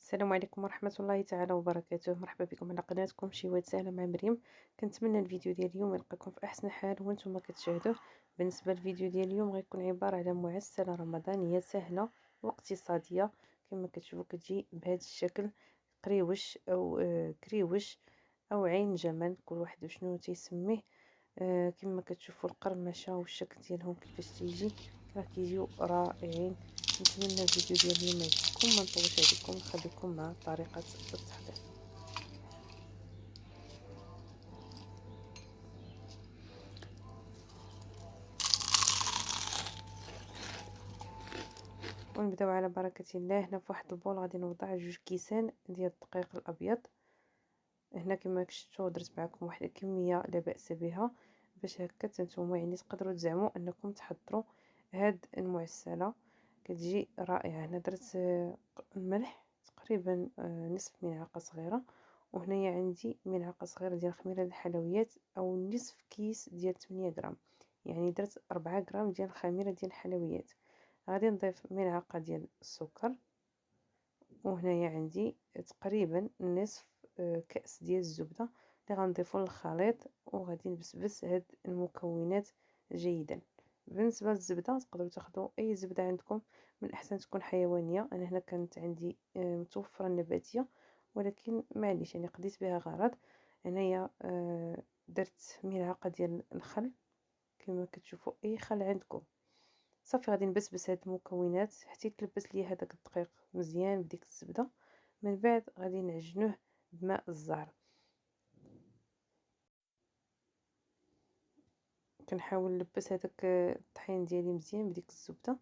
السلام عليكم ورحمة الله تعالى وبركاته. مرحبا بكم على قناتكم شيوات سهلة مع مريم. كنتمنى الفيديو ديال اليوم يلقاكم في احسن حال وانتم كتشاهدوه. بالنسبة للفيديو ديال اليوم غيكون عبارة على معسلة رمضانية سهلة واقتصادية. كما كتشوفوا كتجي بهذا الشكل قريوش او كريوش او عين جمل، كل واحد وشنو تيسميه. كما كتشوفوا القرمشة والشكل ديالهم كيفاش تيجي، راه كيجيو رائعين. نتمنى الفيديو ديال اليوم يعجبكم، ما نطولش عليكم نخليكم مع طريقة التحضير. ونبداو على بركة الله. هنا في واحد البول غادي نوضع 2 كيسان ديال الدقيق الابيض. هنا كما شفتوا درت معكم واحد الكمية لا بأس بها، باش هكا نتوما يعني تقدروا تزعموا انكم تحضروا هاد المعسلة، كتجي رائعة. هنا درت الملح تقريبا نصف ملعقة صغيرة، وهنايا عندي ملعقة صغيرة ديال خميرة الحلويات او نصف كيس ديال 8 غرام، يعني درت 4 غرام ديال الخميرة ديال الحلويات. غادي نضيف ملعقة ديال السكر، وهنايا عندي تقريبا نصف كأس ديال الزبدة اللي غنضيفو للخليط، وغادي نبسبس هاد المكونات جيدا. بالنسبه للزبده تقدروا تاخذوا اي زبده عندكم، من الاحسن تكون حيوانيه. انا هنا كانت عندي متوفره النباتيه، ولكن معليش يعني قضيت بها غرض. هنايا درت ملعقه ديال الخل، كما كتشوفوا اي خل عندكم. صافي غادي نبسبس هاد المكونات حتى يتلبس ليا هذاك الدقيق مزيان بديك الزبده. من بعد غادي نعجنوه بماء الزهر. كنحاول نلبس هذاك الطحين ديالي مزيان بديك الزبده،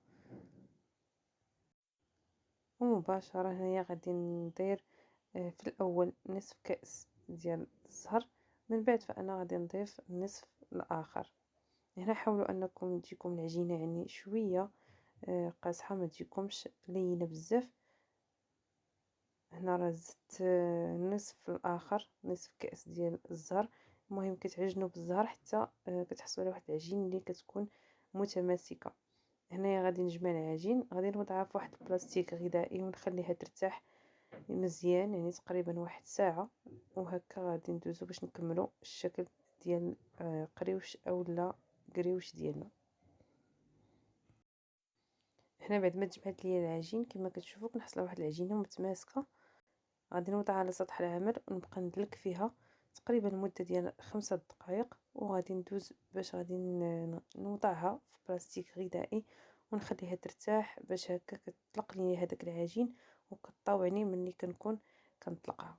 ومباشره هنايا غادي ندير في الاول نصف كأس ديال الزهر، من بعد فانا غادي نضيف النصف الاخر. هنا حاولوا انكم تجيكم العجينه يعني شويه قاصحه، ما تجيكمش لينه بزاف. هنا راه زدت النصف الاخر، نصف كأس ديال الزهر. المهم كتعجنوا بالزهر حتى كتحصلوا على واحد العجين اللي كتكون متماسكه. هنايا غادي نجمع العجين، غادي نوضعها في واحد البلاستيك غذائي ونخليها ترتاح مزيان، يعني تقريبا واحد ساعه. وهكا غادي ندوزو باش نكملوا الشكل ديال قريوش اولا قريوش ديالنا. هنا بعد ما تجمعت ليا العجين كما كتشوفوا كنحصل على واحد العجينه متماسكه. غادي نوضعها على سطح العمل ونبقى ندلك فيها تقريبا لمده ديال 5 دقائق، وغادي ندوز باش غادي نوضعها في بلاستيك غذائي ونخليها ترتاح باش هكا كتطلق لي هذاك العجين وكطاوعني ملي كنكون كنطلقها.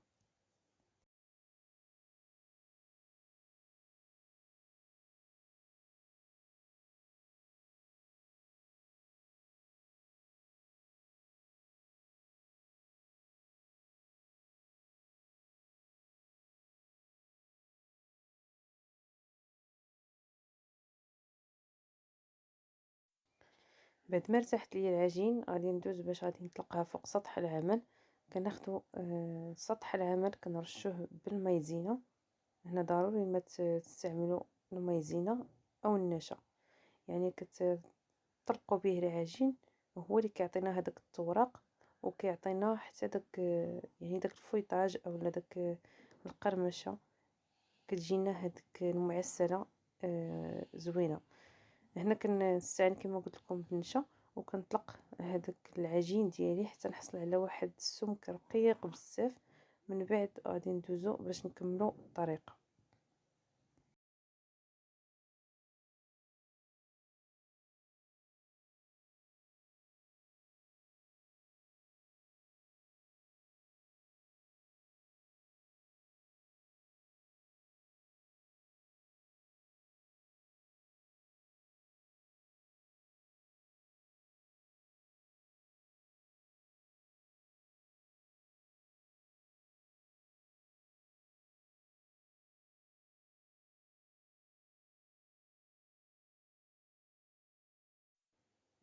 بعد ما ارتاحت لي العجين غادي ندوز باش غادي نطلقها فوق سطح العمل. كناخذوا سطح العمل كنرشوه بالمايزينا. هنا ضروري ما تستعملوا المايزينا او النشا، يعني طرقوا به العجين، وهو اللي كيعطينا هذاك التوراق وكيعطينا حتى داك يعني داك الفويطاج اولا داك القرمشه. كتجينا هذيك المعسله زوينه. هنا كنستعين كما قلت لكم بالنشا، وكنطلق هذاك العجين ديالي حتى نحصل على واحد السمك رقيق بزاف. من بعد غادي ندوزو باش نكملو الطريقه.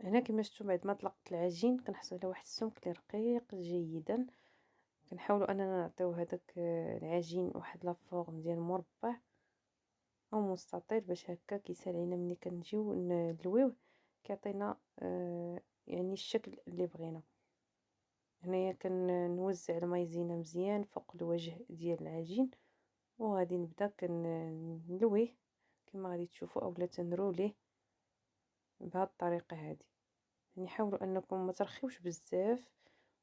هنا كما شفتوا بعد ما طلقت العجين كنحصل على واحد السمك اللي رقيق جيدا. كنحاولوا اننا نعطيو هذاك العجين واحد لا فورم ديال مربع او مستطيل، باش هكا كيسهل علينا ملي كنجيو نلويوه، كيعطينا يعني الشكل اللي بغينا. هنايا كنوزع المايزينا مزيان فوق الوجه ديال العجين، وغادي نبدا نلويه كما غادي تشوفوا اولا تنروليه بهذه الطريقه هذه. يعني حاولوا انكم ما ترخيوش بزاف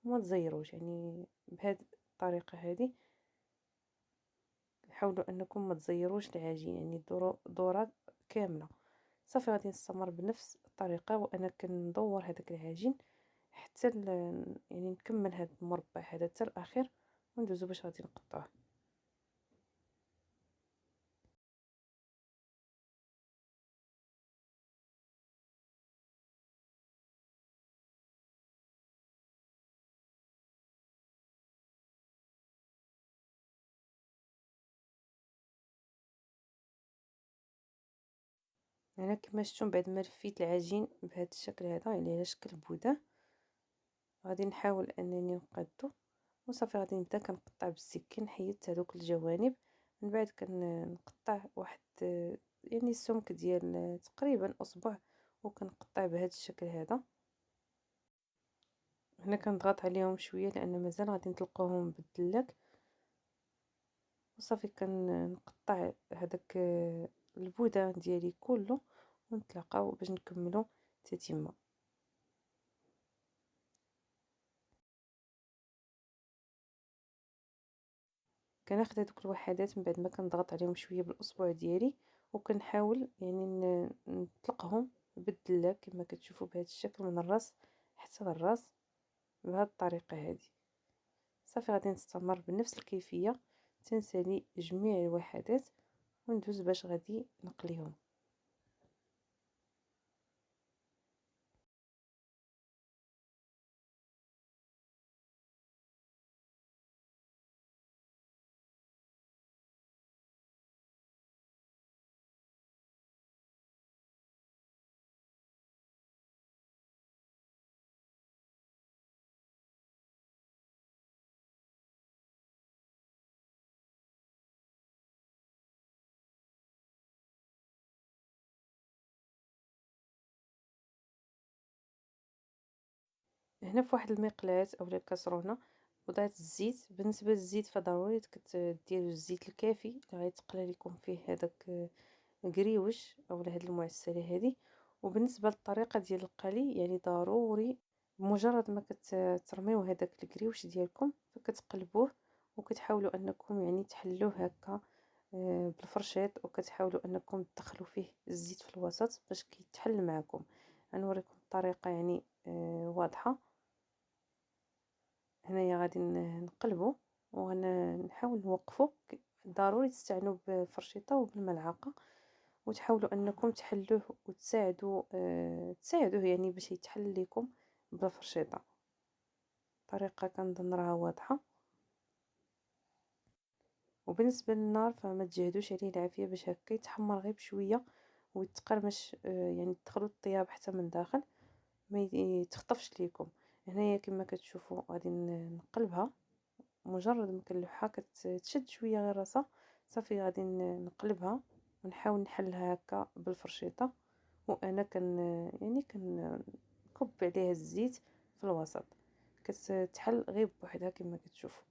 وما تزيروش، يعني بهذه الطريقه هذه حاولوا انكم ما تزيروش العجين، يعني دوروا دوره كامله. صافي غادي نستمر بنفس الطريقه وانا كندور هذاك العجين حتى يعني نكمل هذا المربع هذا حتى الاخير وندوزو باش غادي نقطعوه. هنا كما شفتوا بعد ما لفيت العجين بهذا الشكل هذا، يعني على شكل بوده، غادي نحاول انني نقادو وصافي. غادي نبدا كنقطع بالسكين، حيدت هذوك الجوانب، من بعد كنقطع واحد يعني السمك ديال تقريبا اصبع، وكنقطع بهذا الشكل هذا. هنا كنضغط عليهم شويه لان مازال غادي نطلقوهم بالدلاك، وصافي كنقطع هذاك البودان ديالي كله ونتلاقاو باش نكملو التتمه. كناخد هذوك الوحدات من بعد ما كنضغط عليهم شويه بالاصبع ديالي، وكنحاول يعني نطلقهم بالدلاك كما كتشوفوا بهذا الشكل من الراس حتى للراس بهذه الطريقه هذه. صافي غادي نستمر بنفس الكيفيه تنسالي جميع الوحدات وندوز باش غادي نقليهم. هنا في واحد المقلاة اولا الكاسرونه وضعت الزيت. بالنسبه للزيت فضروري ديروا الزيت الكافي اللي غيتقلى لكم فيه هذاك القريوش اولا هاد المعسله هذه. وبالنسبه للطريقه ديال القلي يعني ضروري بمجرد ما كترميو هذاك القريوش ديالكم فكتقلبوه وكتحاولوا انكم يعني تحلوه هكا بالفرشيط، وكتحاولوا انكم تدخلوا فيه الزيت في الوسط باش كيتحل معكم. غنوريكم الطريقه يعني واضحه. هنايا غادي نقلبو وغنحاول نوقفو. ضروري تستعنوا بالفرشيطه وبالملعقه وتحاولوا انكم تحلوه وتساعدوا تساعدوه يعني باش يتحل لكم بالفرشيطه. طريقه كنظن راها واضحه. وبالنسبه للنار فما تجهدوش عليه العافيه باش هكا يتحمر غير بشويه ويتقرمش، يعني تدخلوا الطياب حتى من داخل ما يتخطفش ليكم. هنايا كما كتشوفوا غادي نقلبها. مجرد ما كنلوحها كتشد شويه غير راسها، صافي غادي نقلبها ونحاول نحلها هكا بالفرشيطه. وانا يعني كنكب عليها الزيت في الوسط، كتحل غير بوحدها كما كتشوفوا.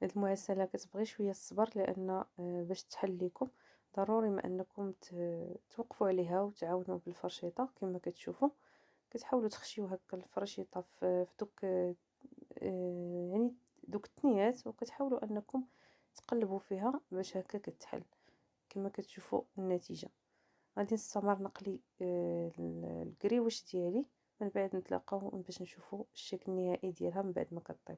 هاد المعسله كتبغي شويه الصبر لان باش تحل لكم ضروري ما انكم توقفوا عليها وتعاونوا بالفرشيطه كما كتشوفوا. كتحاولوا تخشيو هكا الفرشيطه في دوك يعني دوك التنيات، وكتحاولوا انكم تقلبوا فيها باش هكا كتحل كما كتشوفوا النتيجه. غادي نستمر نقلي الكريوش ديالي من بعد نتلاقاو باش نشوفوا الشكل النهائي ديالها من بعد ما كطيب.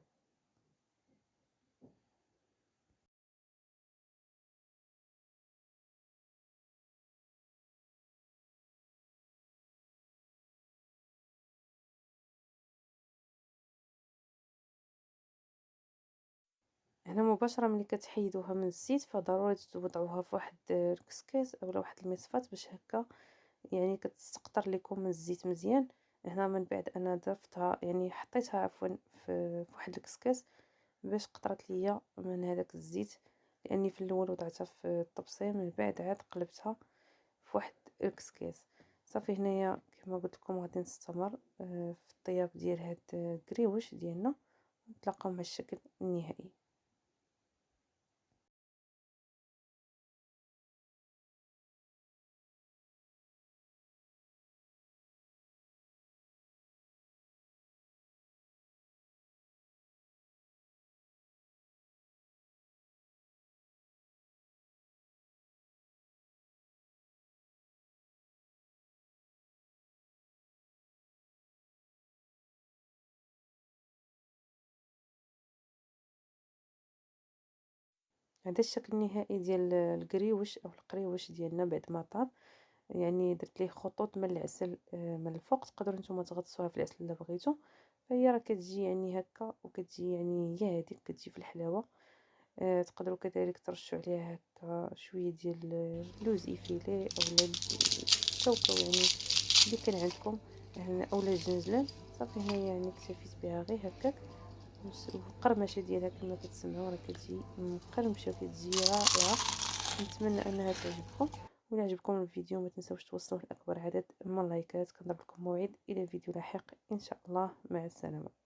هنا مباشرة ملي كتحيدوها من الزيت فضروري توضعوها في واحد الكسكاس اولا واحد المصفات باش هكا يعني كتستقطر لكم من الزيت مزيان. هنا من بعد انا ضفتها يعني حطيتها عفوا في واحد الكسكاس باش قطرت ليا من هذاك الزيت، لاني في الاول وضعتها في الطبسيل من بعد عاد قلبتها في واحد الكسكاس. صافي هنايا كما قلت لكم غادي نستمر في الطياب ديال هاد الكريوش ديالنا، نتلاقاو مع الشكل النهائي. هذا الشكل النهائي ديال الكريوش او القريوش ديالنا بعد ما طاب. يعني درت ليه خطوط من العسل من الفوق، تقدروا نتوما تغطسوها في العسل الا بغيتو. فهي راه كتجي يعني هكا وكتجي يعني هي هذيك كتجي في الحلاوه. تقدروا كذلك ترشوا عليها هكا شويه ديال لوز ايفيلي اولا الكاوكاو يعني اللي كان عندكم اولا الجنجلان. صافي هنايا يعني اكتفيت بها غير هكاك. والقرمشه ديالها كما كتسمعوا راه كتجي مقرمشه وكتجي رائعه. نتمنى انها تعجبكم. وإلا عجبكم الفيديو ما تنسوش توصلوه لاكبر عدد من اللايكات. كنضرب لكم موعد الى فيديو لاحق ان شاء الله. مع السلامه.